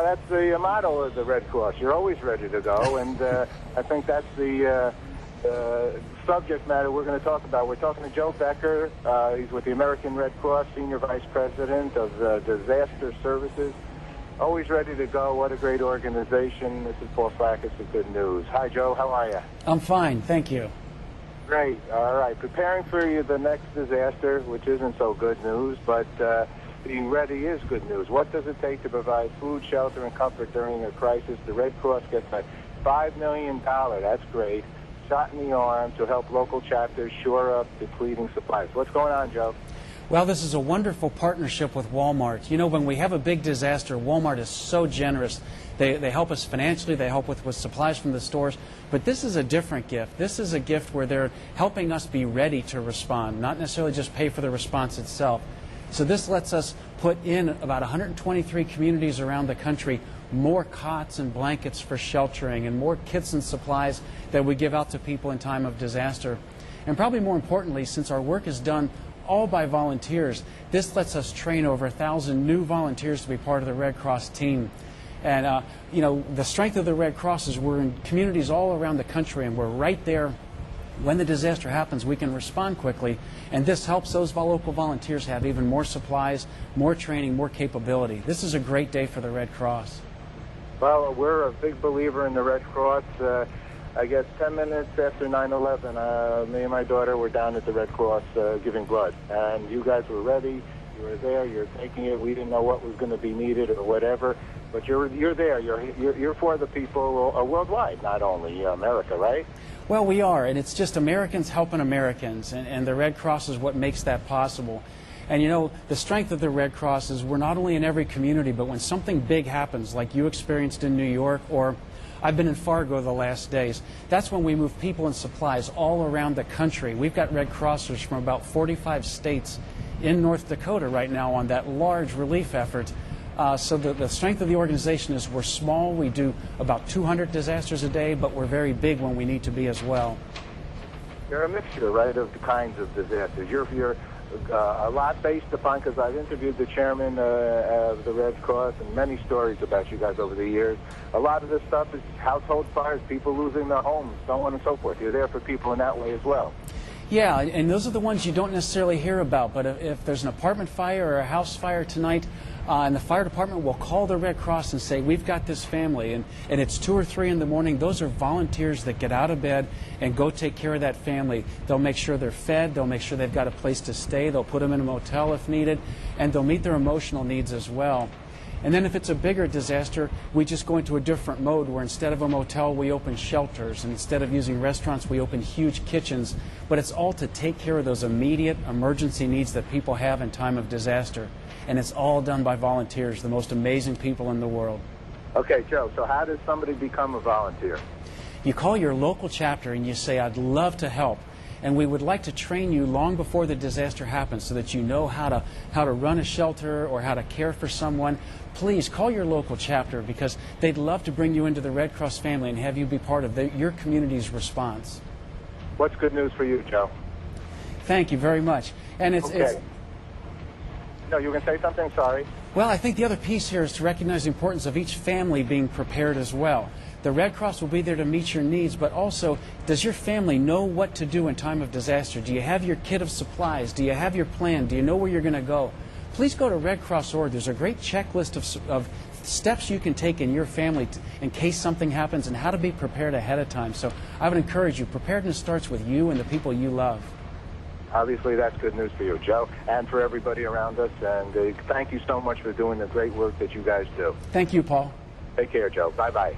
that's the motto of the Red Cross. You're always ready to go, and I think that's the subject matter we're going to talk about. We're talking to Joe Becker. He's with the American Red Cross, Senior Vice President of Disaster Services. Always ready to go. What a great organization. This is Paul Fracas with Good News. Hi, Joe. How are you? I'm fine, thank you. Great. All right. Preparing for the next disaster, which isn't so good news, but being ready is good news. What does it take to provide food, shelter, and comfort during a crisis? The Red Cross gets a $5 million, that's great, shot in the arm to help local chapters shore up depleting supplies. What's going on, Joe? Well, this is a wonderful partnership with Walmart. You know, when we have a big disaster, Walmart is so generous. They help us financially, they help with supplies from the stores, but this is a different gift. This is a gift where they're helping us be ready to respond, not necessarily just pay for the response itself. So this lets us put in about 123 communities around the country more cots and blankets for sheltering and more kits and supplies that we give out to people in time of disaster. And probably more importantly, since our work is done all by volunteers, this lets us train over 1,000 new volunteers to be part of the Red Cross team. And, you know, the strength of the Red Cross is we're in communities all around the country, and we're right there. When the disaster happens, we can respond quickly, and this helps those local volunteers have even more supplies, more training, more capability. This is a great day for the Red Cross. Well, we're a big believer in the Red Cross. I guess 10 minutes after 9/11, me and my daughter were down at the Red Cross giving blood, and you guys were ready. You were there. You're taking it. We didn't know what was going to be needed or whatever, but you're there. You're for the people worldwide, not only America, right? Well, we are, and it's just Americans helping Americans, and the Red Cross is what makes that possible. And you know, the strength of the Red Cross is we're not only in every community, but when something big happens, like you experienced in New York, or I've been in Fargo the last days, that's when we move people and supplies all around the country. We've got Red Crossers from about 45 states in North Dakota right now on that large relief effort. So the strength of the organization is we're small. We do about 200 disasters a day, but we're very big when we need to be as well. You're a mixture, right, of the kinds of disasters. You're a lot based upon, because I've interviewed the chairman of the Red Cross and many stories about you guys over the years. A lot of this stuff is household fires, people losing their homes, so on and so forth. You're there for people in that way as well. Yeah, and those are the ones you don't necessarily hear about, but if there's an apartment fire or a house fire tonight, and the fire department will call the Red Cross and say, we've got this family, and it's 2 or 3 in the morning. Those are volunteers that get out of bed and go take care of that family. They'll make sure they're fed, they'll make sure they've got a place to stay, they'll put them in a motel if needed, and they'll meet their emotional needs as well. And then if it's a bigger disaster, we just go into a different mode where instead of a motel, we open shelters, and instead of using restaurants, we open huge kitchens. But it's all to take care of those immediate emergency needs that people have in time of disaster. And it's all done by volunteers, the most amazing people in the world. Okay, Joe, so how does somebody become a volunteer? You call your local chapter and you say, I'd love to help. And we would like to train you long before the disaster happens so that you know how to run a shelter or how to care for someone. Please call your local chapter, because they'd love to bring you into the Red Cross family and have you be part of your community's response. What's good news for you, Joe? Thank you very much. And it's no, you were going to say something? Sorry. Well, I think the other piece here is to recognize the importance of each family being prepared as well. The Red Cross will be there to meet your needs, but also, does your family know what to do in time of disaster? Do you have your kit of supplies? Do you have your plan? Do you know where you're going to go? Please go to redcross.org. There's a great checklist of steps you can take in your family in case something happens and how to be prepared ahead of time. So I would encourage you, preparedness starts with you and the people you love. Obviously, that's good news for you, Joe, and for everybody around us. And thank you so much for doing the great work that you guys do. Thank you, Paul. Take care, Joe. Bye-bye.